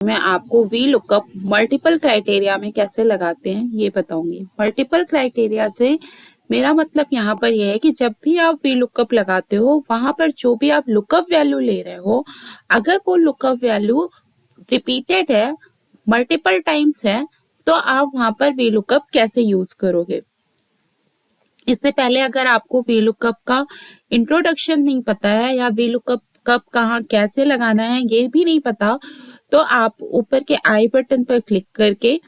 मैं आपको V lookup multiple criteria में कैसे लगाते हैं ये बताऊंगी। मल्टीपल क्राइटेरिया से मेरा मतलब यहाँ पर यह है कि जब भी आप वी लुकअप लगाते हो वहां पर जो भी आप लुकअप वैल्यू ले रहे हो, अगर वो लुकअप वैल्यू रिपीटेड है, मल्टीपल टाइम्स है, तो आप वहां पर वी लुकअप कैसे यूज करोगे। इससे पहले अगर आपको वी लुकअप का इंट्रोडक्शन नहीं पता है या वी लुकअप कब कहाँ कैसे लगाना है ये भी नहीं पता, तो आप ऊपर के आई बटन पर क्लिक करके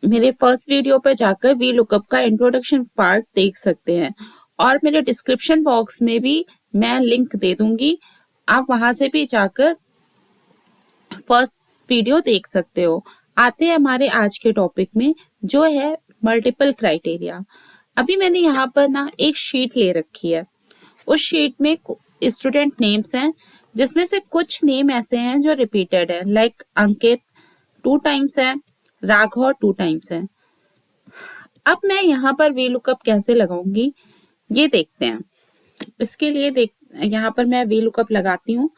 मेरे फर्स्ट वीडियो पर जाकर वी लुकअप का इंट्रोडक्शन पार्ट देख सकते हैं, और मेरे डिस्क्रिप्शन बॉक्स में भी मैं लिंक दे दूंगी, आप वहां से भी जाकर फर्स्ट वीडियो देख सकते हो। आते हैं हमारे आज के टॉपिक में जो है मल्टीपल क्राइटेरिया। अभी मैंने यहाँ पर ना एक शीट ले रखी है, उस शीट में स्टूडेंट नेम्स हैं जिसमें से कुछ नेम ऐसे हैं जो रिपीटेड है, लाइक अंकित 2 टाइम्स है, राघव 2 टाइम्स है। अब मैं यहाँ पर वी लुकअप कैसे लगाऊंगी ये देखते हैं। इसके लिए यहाँ पर मैं वी लुकअप लगाती हूँ।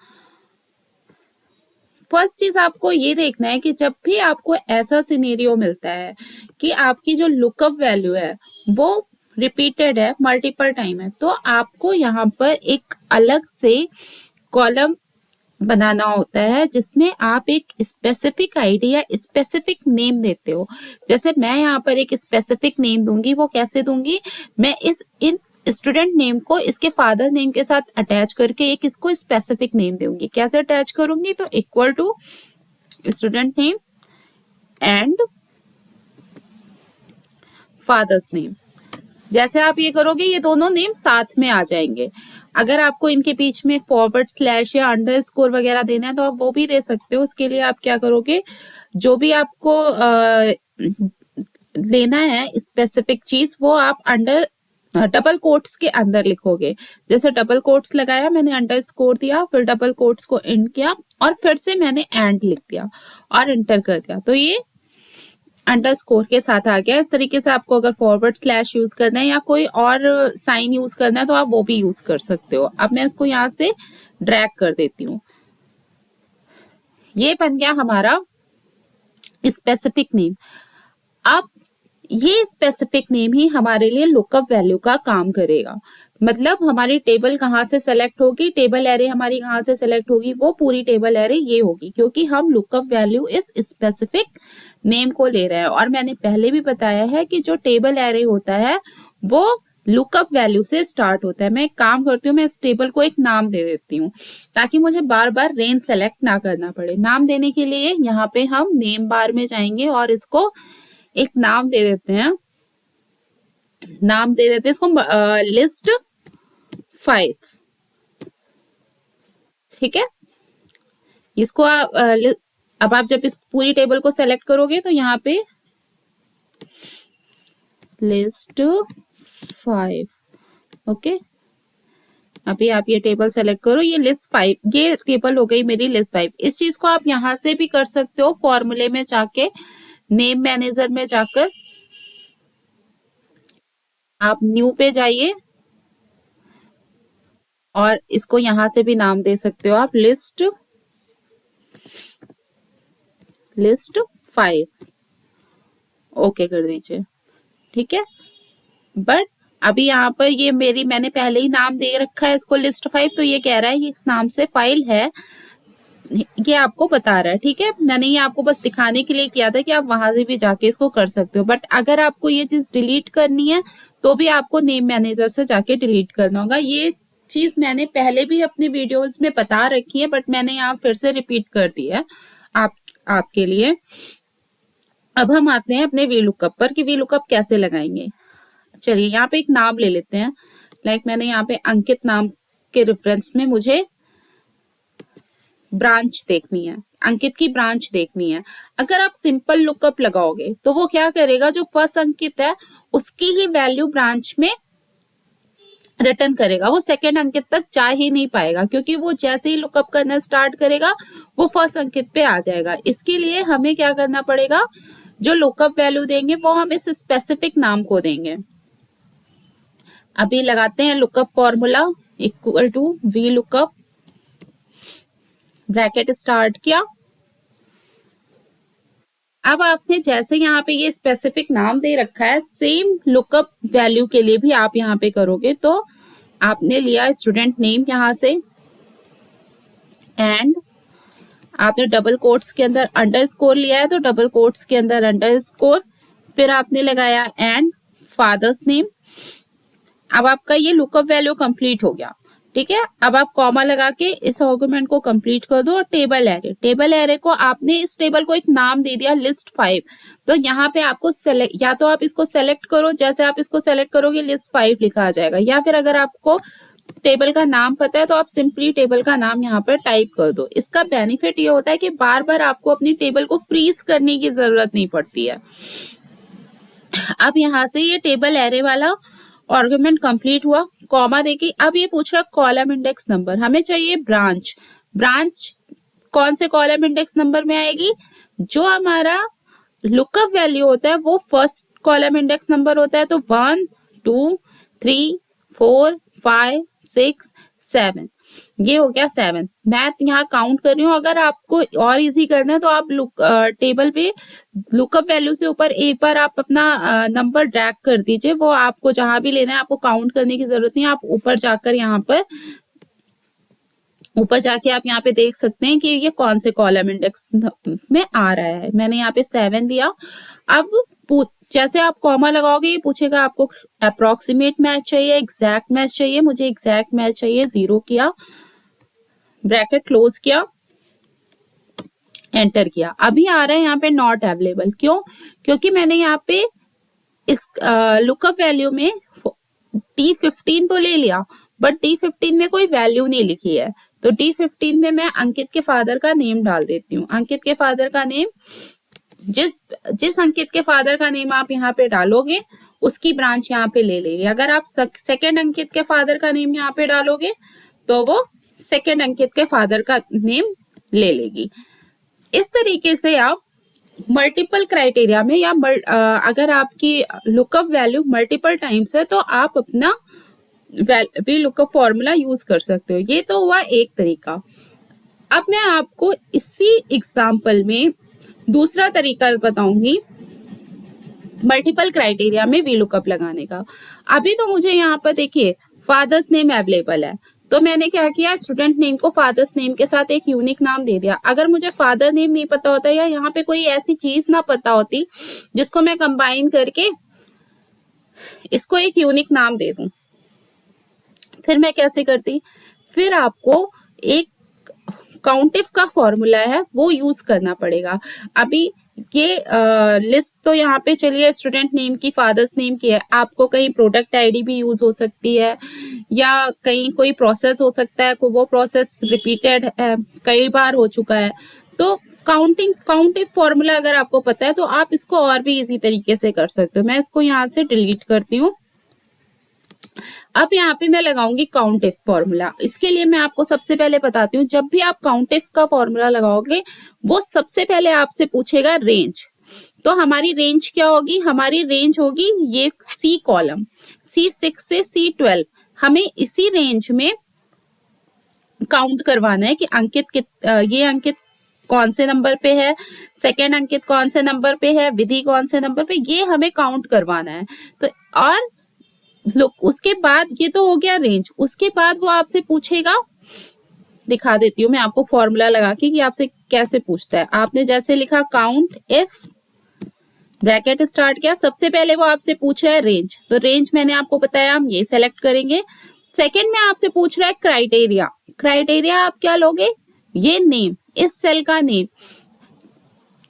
फर्स्ट चीज आपको ये देखना है कि जब भी आपको ऐसा सिनेरियो मिलता है कि आपकी जो लुकअप वैल्यू है वो रिपीटेड है, मल्टीपल टाइम है, तो आपको यहाँ पर एक अलग से कॉलम बनाना होता है जिसमें आप एक स्पेसिफिक आईडी या स्पेसिफिक नेम देते हो। जैसे मैं यहाँ पर एक स्पेसिफिक नेम दूंगी, वो कैसे दूंगी, मैं इन स्टूडेंट नेम को इसके फादर नेम के साथ अटैच करके एक इसको स्पेसिफिक नेम दूंगी। कैसे अटैच करूंगी, तो equal to student name and father's name. जैसे आप ये करोगे ये दोनों नेम साथ में आ जाएंगे। अगर आपको इनके बीच में फॉरवर्ड स्लैश या अंडरस्कोर वगैरह देना है तो आप वो भी दे सकते हो। उसके लिए आप क्या करोगे, जो भी आपको लेना है स्पेसिफिक चीज वो आप अंडर डबल कोट्स के अंदर लिखोगे। जैसे डबल कोट्स लगाया, मैंने अंडरस्कोर दिया, फिर डबल कोट्स को एंड किया और फिर से मैंने एंड लिख दिया और एंटर कर दिया, तो ये अंडरस्कोर के साथ आ गया। इस तरीके से आपको अगर फॉरवर्ड स्लैश यूज करना है या कोई और साइन यूज करना है तो आप वो भी यूज कर सकते हो। अब मैं इसको यहाँ से ड्रैग कर देती हूँ। ये बन गया हमारा स्पेसिफिक नेम। अब ये स्पेसिफिक नेम ही हमारे लिए लुकअप वैल्यू का काम करेगा। मतलब हमारी टेबल कहाँ से सेलेक्ट होगी, टेबल एरे हमारी कहाँ से सेलेक्ट होगी, वो पूरी टेबल एरे ये होगी, क्योंकि हम लुकअप वैल्यू इस स्पेसिफिक नेम को ले रहे हैं। और मैंने पहले भी बताया है कि जो टेबल एरे होता है वो लुकअप वैल्यू से स्टार्ट होता है। मैं एक काम करती हूँ, मैं इस टेबल को एक नाम दे देती हूँ ताकि मुझे बार बार रेंज सेलेक्ट ना करना पड़े। नाम देने के लिए यहाँ पे हम नेम बार में जाएंगे और इसको एक नाम दे देते हैं। नाम दे देते हैं इसको लिस्ट 5। ठीक है, इसको अब आप जब इस पूरी टेबल को सेलेक्ट करोगे तो यहाँ पे लिस्ट 5। ओके, अभी आप ये टेबल सेलेक्ट करो, ये लिस्ट 5, ये टेबल हो गई मेरी लिस्ट 5। इस चीज को आप यहाँ से भी कर सकते हो, फॉर्मूले में जाके नेम मैनेजर में जाकर आप न्यू पे जाइए और इसको यहां से भी नाम दे सकते हो आप लिस्ट 5। ओके कर दीजिए। ठीक है, बट अभी यहाँ पर ये मैंने पहले ही नाम दे रखा है इसको लिस्ट 5, तो ये कह रहा है ये इस नाम से फाइल है, ये आपको बता रहा है। ठीक है, मैंने ये आपको बस दिखाने के लिए किया था कि आप वहां से भी जाके इसको कर सकते हो। बट अगर आपको ये चीज डिलीट करनी है तो भी आपको नेम मैनेजर से जाके डिलीट करना होगा। ये चीज मैंने पहले भी अपने वीडियोस में बता रखी है, बट मैंने यहाँ फिर से रिपीट कर दी है आपके लिए। अब हम आते हैं अपने वी लुकअप पर कि वी लुकअप कैसे लगाएंगे। चलिए यहाँ पे एक नाम ले लेते हैं, लाइक मैंने यहाँ पे अंकित नाम के रेफरेंस में मुझे ब्रांच देखनी है, अंकित की ब्रांच देखनी है। अगर आप सिंपल लुकअप लगाओगे तो वो क्या करेगा, जो फर्स्ट अंकित है उसकी ही वैल्यू ब्रांच में रिटर्न करेगा, वो सेकंड अंकित तक जा ही नहीं पाएगा, क्योंकि वो जैसे ही लुकअप करना स्टार्ट करेगा वो फर्स्ट अंकित पे आ जाएगा। इसके लिए हमें क्या करना पड़ेगा, जो लुकअप वैल्यू देंगे वो हम इस स्पेसिफिक नाम को देंगे। अभी लगाते हैं lookup formula equal to V lookup, bracket start किया, अब आपने जैसे यहाँ पे ये स्पेसिफिक नाम दे रखा है, सेम लुकअप वैल्यू के लिए भी आप यहाँ पे करोगे। तो आपने लिया स्टूडेंट नेम यहाँ से, एंड आपने डबल कोट्स के अंदर अंडरस्कोर लिया है तो डबल कोट्स के अंदर अंडरस्कोर, फिर आपने लगाया एंड फादर्स नेम। अब आपका ये लुकअप वैल्यू कंप्लीट हो गया, ठीक है। अब आप कॉमा लगा के इस आर्गुमेंट को कंप्लीट कर दो। और टेबल एरे, टेबल एरे को आपने इस टेबल को एक नाम दे दिया लिस्ट 5। तो यहाँ पे आपको सेलेक्ट, या तो आप इसको सेलेक्ट करो, जैसे आप इसको सेलेक्ट करोगे लिस्ट 5 लिखा आ जाएगा, या फिर अगर आपको टेबल का नाम पता है तो आप सिंपली टेबल का नाम यहाँ पर टाइप कर दो। इसका बेनिफिट ये होता है कि बार बार आपको अपनी टेबल को फ्रीज करने की जरूरत नहीं पड़ती है। अब यहाँ से ये टेबल एरे वाला आर्गुमेंट कंप्लीट हुआ, कॉमा देके अब ये पूछ रहा कॉलम इंडेक्स नंबर, हमें चाहिए ब्रांच। ब्रांच कौन से कॉलम इंडेक्स नंबर में आएगी? जो हमारा लुकअप वैल्यू होता है वो फर्स्ट कॉलम इंडेक्स नंबर होता है। तो 1 2 3 4 5 6 7, ये हो गया 7। मैं यहाँ काउंट कर रही हूँ। अगर आपको और इजी करना है तो आप टेबल पे लुकअप वैल्यू से ऊपर एक बार आप अपना नंबर ड्रैग कर दीजिए। वो आपको जहां भी लेना है आपको काउंट करने की जरूरत नहीं है। आप ऊपर जाकर यहाँ पर ऊपर जाके आप यहाँ पे देख सकते हैं कि ये कौन से कॉलम इंडेक्स में आ रहा है। मैंने यहाँ पे 7 दिया। अब जैसे आप कॉमा लगाओगे ये पूछेगा आपको अप्रोक्सीमेट मैच चाहिए, एग्जैक्ट मैच चाहिए। मुझे एग्जैक्ट मैच चाहिए, 0 किया, ब्रैकेट क्लोज किया, एंटर किया। अभी आ रहा है यहाँ पे नॉट अवेलेबल। क्यों? क्योंकि मैंने यहाँ पे इस लुकअप वैल्यू में D15 तो ले लिया, बट D15 में कोई वैल्यू नहीं लिखी है। तो D15 में मैं अंकित के फादर का नेम डाल देती हूँ। अंकित के फादर का नेम, जिस अंकित के फादर का नेम आप यहाँ पे डालोगे उसकी ब्रांच यहाँ पे ले लेगी। अगर आप सेकंड अंकित के फादर का नेम यहाँ पे डालोगे तो वो सेकंड अंकित के फादर का नेम ले लेगी। इस तरीके से आप मल्टीपल क्राइटेरिया में, या अगर आपकी लुकअप वैल्यू मल्टीपल टाइम्स है तो आप अपना वी लुकअप फॉर्मूला यूज कर सकते हो। ये तो हुआ एक तरीका। अब मैं आपको इसी एग्जाम्पल में दूसरा तरीका बताऊंगी मल्टीपल क्राइटेरिया में वी लुकअप लगाने का। अभी तो मुझे यहाँ पर देखिए फादर्स नेम अवेलेबल है, तो मैंने क्या किया, स्टूडेंट नेम को फादर्स नेम के साथ एक यूनिक नाम दे दिया। अगर मुझे फादर नेम नहीं पता होता या यहाँ पे कोई ऐसी चीज ना पता होती जिसको मैं कंबाइन करके इसको एक यूनिक नाम दे दूं, फिर मैं कैसे करती? फिर आपको एक काउंटिफ का फॉर्मूला है वो यूज करना पड़ेगा। अभी ये लिस्ट तो यहाँ पे चलिए स्टूडेंट नेम की, फादर्स नेम की है। आपको कहीं प्रोडक्ट आईडी भी यूज हो सकती है, या कहीं कोई प्रोसेस हो सकता है, वो प्रोसेस रिपीटेड है, कई बार हो चुका है। तो काउंटिव फॉर्मूला अगर आपको पता है तो आप इसको और भी इजी तरीके से कर सकते हो। मैं इसको यहाँ से डिलीट करती हूँ। अब यहाँ पे मैं लगाऊंगी काउंटिव फॉर्मूला। इसके लिए मैं आपको सबसे पहले बताती हूँ, जब भी आप काउंटिव का फॉर्मूला लगाओगे वो सबसे पहले आपसे पूछेगा रेंज। तो हमारी रेंज क्या होगी? हमारी रेंज होगी ये C कॉलम, C6 से C12। हमें इसी रेंज में काउंट करवाना है कि ये अंकित कौन से नंबर पे है, सेकेंड अंकित कौन से नंबर पे है, विधि कौन से नंबर पे, ये हमें काउंट करवाना है। तो और उसके बाद ये तो हो गया रेंज। उसके बाद वो आपसे पूछेगा, दिखा देती हूँ मैं आपको फॉर्मूला लगा के कि आपसे कैसे पूछता है। आपने जैसे लिखा काउंट इफ, ब्रैकेट स्टार्ट किया, सबसे पहले वो आपसे पूछ रहा है रेंज। तो रेंज मैंने आपको बताया, हम ये सेलेक्ट करेंगे। सेकंड में आपसे पूछ रहा है क्राइटेरिया। क्राइटेरिया आप क्या लोगे? ये नेम, इस सेल का नेम,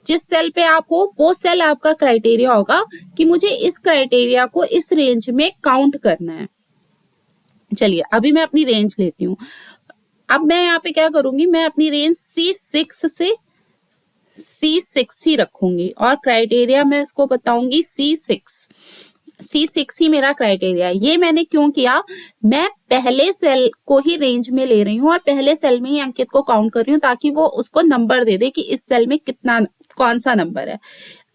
जिस सेल पे आप हो वो सेल आपका क्राइटेरिया होगा कि मुझे इस क्राइटेरिया को इस रेंज में काउंट करना है। चलिए अभी मैं अपनी रेंज लेती हूँ। अब मैं यहाँ पे क्या करूंगी, मैं अपनी रेंज C6 से C6 ही रखूंगी और क्राइटेरिया मैं इसको बताऊंगी C6 ही मेरा क्राइटेरिया है। ये मैंने क्यों किया, मैं पहले सेल को ही रेंज में ले रही हूँ और पहले सेल में ही अंकित को काउंट कर रही हूँ ताकि वो उसको नंबर दे दे कि इस सेल में कितना, कौन सा नंबर है।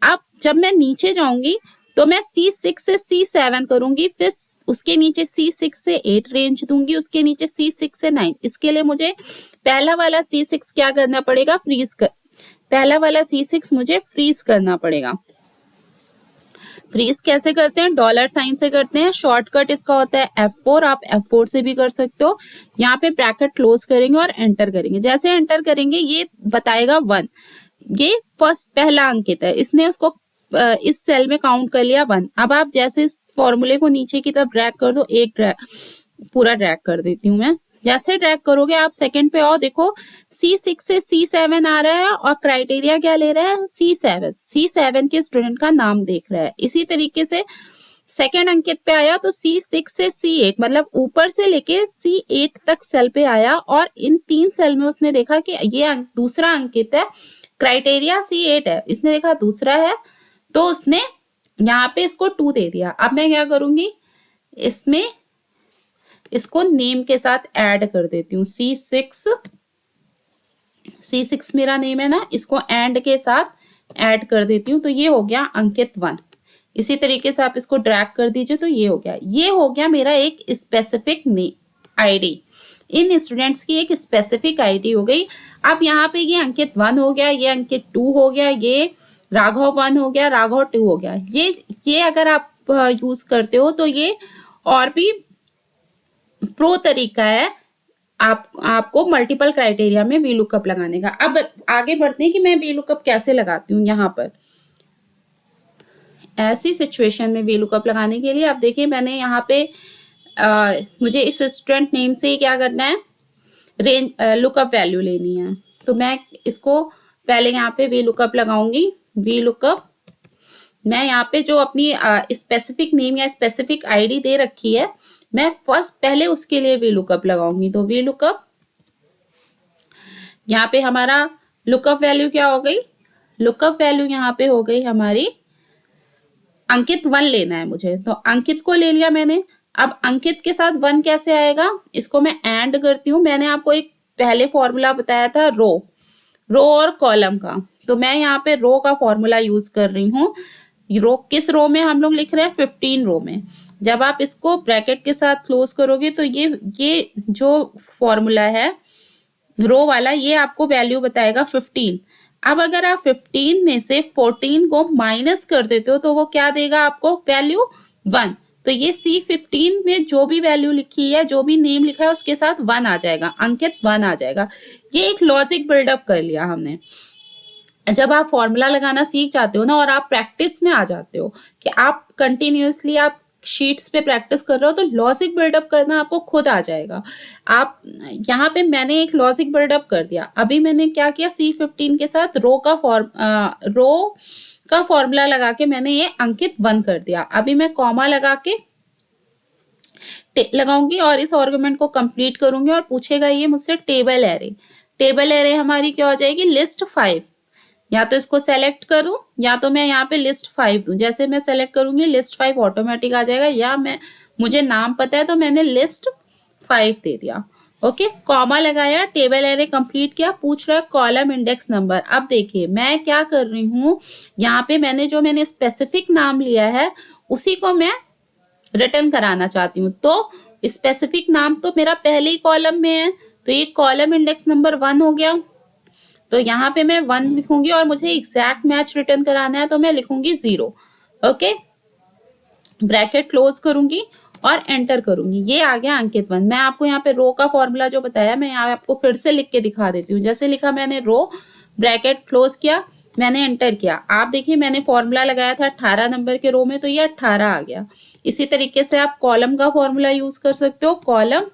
अब जब मैं नीचे जाऊंगी तो मैं C6 से C7 करूंगी, फिर उसके नीचे C6 से 8 रेंज दूंगी, उसके नीचे C6 से 9। इसके लिए मुझे पहला वाला C6 क्या करना पड़ेगा, फ्रीज कर, पहला वाला C6 मुझे फ्रीज करना पड़ेगा। फ्रीज कैसे करते हैं? डॉलर साइन से करते हैं। शॉर्टकट इसका होता है F4, आप F4 से भी कर सकते हो। यहाँ पे ब्रैकेट क्लोज करेंगे और एंटर करेंगे। जैसे एंटर करेंगे ये बताएगा 1, ये फर्स्ट पहला अंकित है, इसने उसको इस सेल में काउंट कर लिया 1। अब आप जैसे इस फॉर्मूले को नीचे की तरफ ड्रैग कर दो, एक पूरा ड्रैग कर देती हूँ मैं। जैसे ड्रैग करोगे आप सेकंड पे आओ, देखो C6 से C7 आ रहा है और क्राइटेरिया क्या ले रहा है? C7 के स्टूडेंट का नाम देख रहा है। इसी तरीके से सेकेंड अंकित पे आया तो C6 से C8, मतलब ऊपर से लेके C8 तक सेल पे आया और इन 3 सेल में उसने देखा कि ये दूसरा अंकित है, क्राइटेरिया C8 है, इसने देखा दूसरा है तो उसने यहाँ पे इसको 2 दे दिया। अब मैं क्या करूंगी, इसमें इसको नेम के साथ ऐड कर देती हूँ। C6 मेरा नेम है ना, इसको एंड के साथ ऐड कर देती हूँ तो ये हो गया अंकित 1। इसी तरीके से आप इसको ड्रैग कर दीजिए तो ये हो गया। ये हो गया मेरा एक स्पेसिफिक आईडी, इन स्टूडेंट्स की एक स्पेसिफिक आईडी हो गई। अब यहाँ पे ये अंकित 1 हो गया, ये अंकित 2 हो गया, ये राघव 1 हो गया, राघव 2 हो गया। ये अगर आप यूज करते हो तो ये और भी प्रो तरीका है आपको मल्टीपल क्राइटेरिया में VLOOKUP लगाने का। अब आगे बढ़ते हैं कि मैं VLOOKUP कैसे लगाती हूँ। यहाँ पर ऐसी सिचुएशन में VLOOKUP लगाने के लिए आप देखिए, मैंने यहाँ पे मुझे इस स्टूडेंट नेम से ही क्या करना है, रेंज लुकअप वैल्यू लेनी है। तो मैं इसको पहले यहाँ पे VLOOKUP लगाऊंगी। VLOOKUP मैं यहाँ पे जो अपनी स्पेसिफिक नेम या स्पेसिफिक आईडी दे रखी है, मैं फर्स्ट पहले उसके लिए VLOOKUP लगाऊंगी। तो VLOOKUP यहाँ पे हमारा लुकअप वैल्यू क्या हो गई, लुकअप वैल्यू यहाँ पे हो गई हमारी अंकित 1 लेना है मुझे, तो अंकित को ले लिया मैंने। अब अंकित के साथ 1 कैसे आएगा, इसको मैं एंड करती हूँ। मैंने आपको एक पहले फॉर्मूला बताया था रो और कॉलम का, तो मैं यहाँ पे रो का फॉर्मूला यूज कर रही हूँ। रो किस रो में हम लोग लिख रहे हैं, 15 रो में। जब आप इसको ब्रैकेट के साथ क्लोज करोगे तो ये जो फॉर्मूला है रो वाला, ये आपको वैल्यू बताएगा 15। अब अगर आप 15 में से 14 को माइनस कर देते हो तो वो क्या देगा आपको, वैल्यू 1। तो ये C15 में जो भी वैल्यू लिखी है, जो भी नेम लिखा है, उसके साथ 1 आ जाएगा, अंकित 1 आ जाएगा। ये एक लॉजिक बिल्डअप कर लिया हमने। जब आप फॉर्मूला लगाना सीख जाते हो ना और आप प्रैक्टिस में आ जाते हो कि आप कंटिन्यूअसली आप शीट्स पे प्रैक्टिस कर रहे हो, तो लॉजिक बिल्डअप करना आपको खुद आ जाएगा। आप यहाँ पे मैंने एक लॉजिक बिल्डअप कर दिया। अभी मैंने क्या किया, C15 के साथ रो का फॉर्मूला लगा के मैंने ये अंकित 1 कर दिया। अभी मैं कॉमा लगा के लगाऊंगी और इस आर्गुमेंट को कंप्लीट करूंगी और पूछेगा ये मुझसे टेबल एरे हमारी क्या हो जाएगी, लिस्ट 5। या तो इसको सेलेक्ट करूं या तो मैं यहाँ पे लिस्ट 5 दूं। जैसे मैं सेलेक्ट करूंगी लिस्ट 5 ऑटोमेटिक आ जाएगा, या मुझे नाम पता है तो मैंने लिस्ट 5 दे दिया। ओके, कॉमा लगाया, टेबल एरे कंप्लीट किया, पूछ रहा है कॉलम इंडेक्स नंबर। अब देखिए मैं क्या कर रही हूँ, यहाँ पे मैंने स्पेसिफिक नाम लिया है उसी को मैं रिटर्न कराना चाहती हूँ। तो स्पेसिफिक नाम तो मेरा पहले ही कॉलम में है, तो ये कॉलम इंडेक्स नंबर 1 हो गया। तो यहाँ पे मैं 1 लिखूंगी और मुझे एग्जैक्ट मैच रिटर्न कराना है तो मैं लिखूंगी 0। ओके, ब्रैकेट क्लोज करूंगी और एंटर करूंगी। ये आ गया अंकित 1। मैं आपको यहाँ पे रो का फॉर्मूला जो बताया मैं यहाँ आपको फिर से लिख के दिखा देती हूँ। जैसे लिखा मैंने रो, ब्रैकेट क्लोज किया, मैंने एंटर किया। आप देखिए मैंने फॉर्मूला लगाया था 18 नंबर के रो में, तो ये 18 आ गया। इसी तरीके से आप कॉलम का फॉर्मूला यूज कर सकते हो। Column,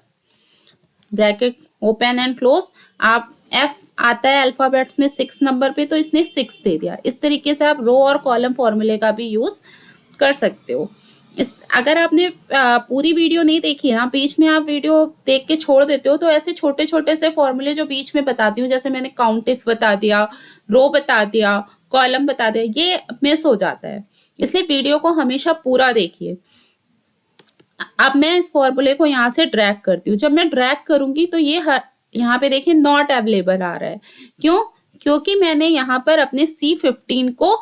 bracket open and close. आप F आता है अल्फाबेट्स में 6 नंबर पे, तो इसने 6 दे दिया। इस तरीके से आप रो और कॉलम फॉर्मूले का भी यूज कर सकते हो। अगर आपने पूरी वीडियो नहीं देखी ना, बीच में आप वीडियो देख के छोड़ देते हो, तो ऐसे छोटे छोटे से फॉर्मूले जो बीच में बताती हूँ, जैसे मैंने काउंट इफ बता दिया, रो बता दिया, कॉलम बता दिया, ये मिस हो जाता है। इसलिए वीडियो को हमेशा पूरा देखिए। अब मैं इस फॉर्मूले को यहाँ से ड्रैग करती हूँ। जब मैं ड्रैग करूंगी तो ये यहाँ पे देखिए नॉट अवेलेबल आ रहा है। क्यों? क्योंकि मैंने यहाँ पर अपने C15 को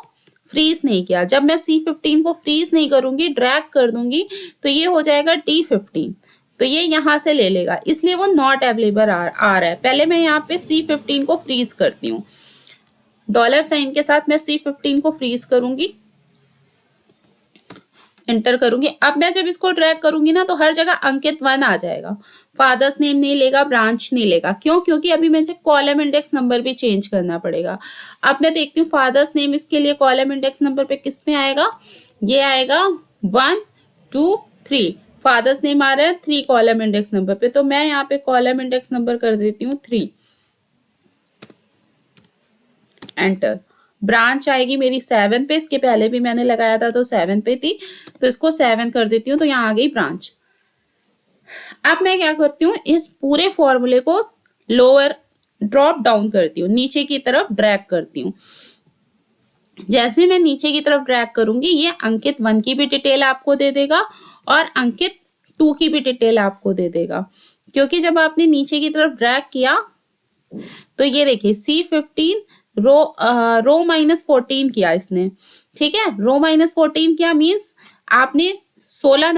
फ्रीज नहीं किया। जब मैं C15 को फ्रीज नहीं करूंगी, ड्रैग कर दूंगी, तो ये हो जाएगा D15, तो ये यहाँ से ले लेगा, इसलिए वो नॉट अवेलेबल आ रहा है। पहले मैं यहाँ पे C15 को फ्रीज करती हूँ। डॉलर साइन के साथ मैं C15 को फ्रीज करूंगी, एंटर करूंगी। अब मैं जब इसको ड्रैग करूंगी ना तो हर जगह अंकित 1 आ जाएगा, फादर्स नेम नहीं लेगा, ब्रांच नहीं लेगा। क्यों? क्योंकि अभी मुझे कॉलम इंडेक्स नंबर भी चेंज करना पड़ेगा। अब मैं देखती हूँ फादर्स नेम इसके लिए कॉलम इंडेक्स नंबर पे किस में आएगा, ये आएगा 1 2 3। फादर्स नेम आ रहा है 3 कॉलम इंडेक्स नंबर पे, तो मैं यहाँ पे कॉलम इंडेक्स नंबर कर देती हूँ 3, एंटर। ब्रांच आएगी मेरी 7 पे, इसके पहले भी मैंने लगाया था तो 7 पे थी, तो इसको 7 कर देती हूँ, तो यहाँ आ गई ब्रांच। अब मैं क्या करती हूँ, इस पूरे फॉर्मूले को लोअर ड्रॉप डाउन करती हूँ, नीचे की तरफ ड्रैग करती हूँ। जैसे मैं नीचे की तरफ ड्रैग करूंगी ये अंकित 1 की भी डिटेल आपको दे देगा और अंकित 2 की भी डिटेल आपको दे देगा, क्योंकि जब आपने नीचे की तरफ ड्रैग किया तो ये देखिए C15 रो -14 किया इसने, ठीक है। रो -14 किया मीन्स आपने 16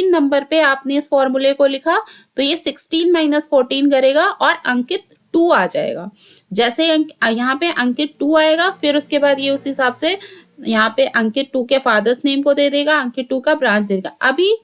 नंबर पे आपने इस फॉर्मूले को लिखा, तो ये 16 - 14 करेगा और अंकित 2 आ जाएगा। जैसे यहाँ पे अंकित 2 आएगा, फिर उसके बाद ये उस हिसाब से यहाँ पे अंकित 2 के फादर्स नेम को दे देगा, अंकित 2 का ब्रांच दे देगा। अभी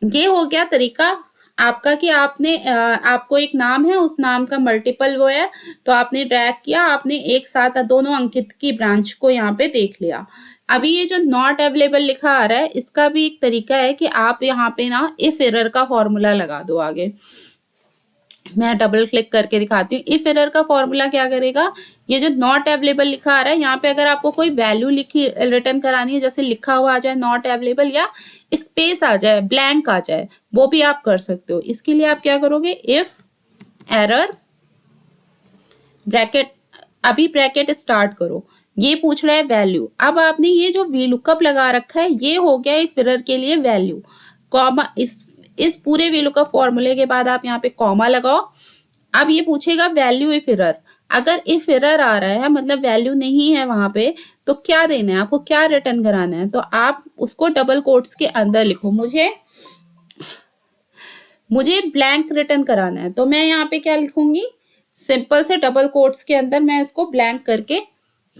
ये हो गया तरीका आपका कि आपने आपको एक नाम है, उस नाम का मल्टीपल वो है, तो आपने ड्रैग किया, आपने एक साथ दोनों अंकित की ब्रांच को यहाँ पे देख लिया। अभी ये जो नॉट अवेलेबल लिखा आ रहा है, इसका भी एक तरीका है कि आप यहाँ पे ना इफ एरर का फॉर्मूला लगा दो आगे। मैं डबल क्लिक करके दिखाती हूँ। इफ एरर का फॉर्मूला क्या करेगा, ये जो नॉट अवेलेबल लिखा आ रहा है यहाँ पे अगर आपको कोई वैल्यू लिखी रिटर्न करानी है, जैसे लिखा हुआ आ जाए नॉट अवेलेबल या स्पेस आ जाए, ब्लैंक आ जाए, वो भी आप कर सकते हो। इसके लिए आप क्या करोगे, इफ एरर ब्रैकेट, अभी ब्रैकेट स्टार्ट करो, ये पूछ रहा है वैल्यू। अब आपने ये जो वी लुकअप लगा रखा है ये हो गया इफ एरर के लिए वैल्यू, कॉमा इस पूरे वी लुकअप फॉर्मूले के बाद आप यहाँ पे कॉमा लगाओ। अब ये पूछेगा वैल्यू इफ एरर, अगर इफ एरर आ रहा है मतलब वैल्यू नहीं है वहां पे, तो क्या देना है आपको, क्या रिटर्न कराना है, तो आप उसको डबल कोट्स के अंदर लिखो, मुझे ब्लैंक रिटर्न कराना है, तो मैं यहाँ पे क्या लिखूंगी, सिंपल से डबल कोट्स के अंदर मैं इसको ब्लैंक करके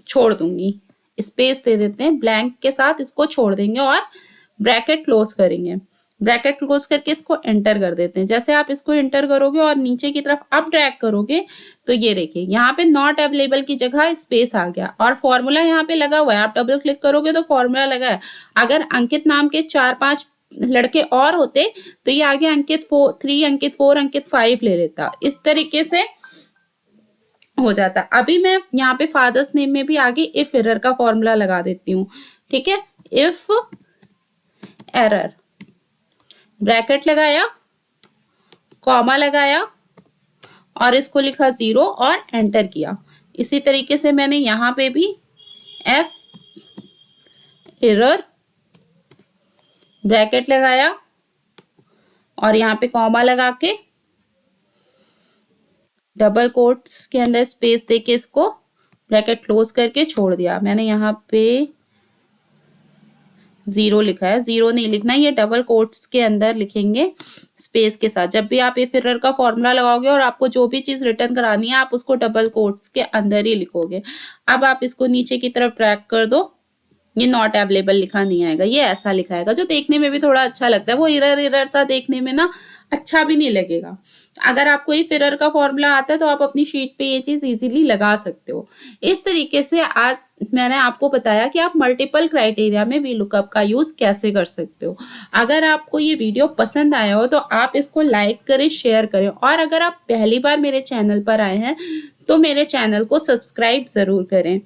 छोड़ दूंगी, स्पेस दे देते हैं, ब्लैंक के साथ इसको छोड़ देंगे और ब्रैकेट क्लोज करेंगे। ब्रैकेट क्लोज करके इसको एंटर कर देते हैं। जैसे आप इसको एंटर करोगे और नीचे की तरफ अप ड्रैग करोगे तो ये देखिए यहाँ पे नॉट अवेलेबल की जगह स्पेस आ गया और फॉर्मूला यहाँ पे लगा हुआ है। आप डबल क्लिक करोगे तो फॉर्मूला लगा है। अगर अंकित नाम के 4-5 लड़के और होते तो ये आगे अंकित 3, अंकित 4, अंकित 5 ले लेता, इस तरीके से हो जाता। अभी मैं यहाँ पे फादर्स नेम में भी आगे इफ एरर का फॉर्मूला लगा देती हूँ, ठीक है। इफ एरर, ब्रैकेट लगाया, कॉमा लगाया और इसको लिखा 0 और एंटर किया। इसी तरीके से मैंने यहाँ पे भी एफ एरर, ब्रैकेट लगाया और यहाँ पे कॉमा लगा के डबल कोट्स के अंदर स्पेस देके इसको ब्रैकेट क्लोज करके छोड़ दिया। मैंने यहाँ पे 0 लिखा है, 0 नहीं लिखना, ये डबल कोट्स के अंदर लिखेंगे स्पेस के साथ। जब भी आप इफ एरर का फॉर्मूला लगाओगे और आपको जो भी चीज रिटर्न करानी है आप उसको डबल कोट्स के अंदर ही लिखोगे। अब आप इसको नीचे की तरफ ड्रैग कर दो, ये नॉट अवेलेबल लिखा नहीं आएगा, ये ऐसा लिखा आएगा जो देखने में भी थोड़ा अच्छा लगता है। वो एरर सा देखने में ना अच्छा भी नहीं लगेगा। अगर आपको इफ एरर का फॉर्मूला आता है तो आप अपनी शीट पे ये चीज इजीली लगा सकते हो। इस तरीके से आज मैंने आपको बताया कि आप मल्टीपल क्राइटेरिया में वी लुकअप का यूज कैसे कर सकते हो। अगर आपको ये वीडियो पसंद आया हो तो आप इसको लाइक करें, शेयर करें और अगर आप पहली बार मेरे चैनल पर आए हैं तो मेरे चैनल को सब्सक्राइब जरूर करें।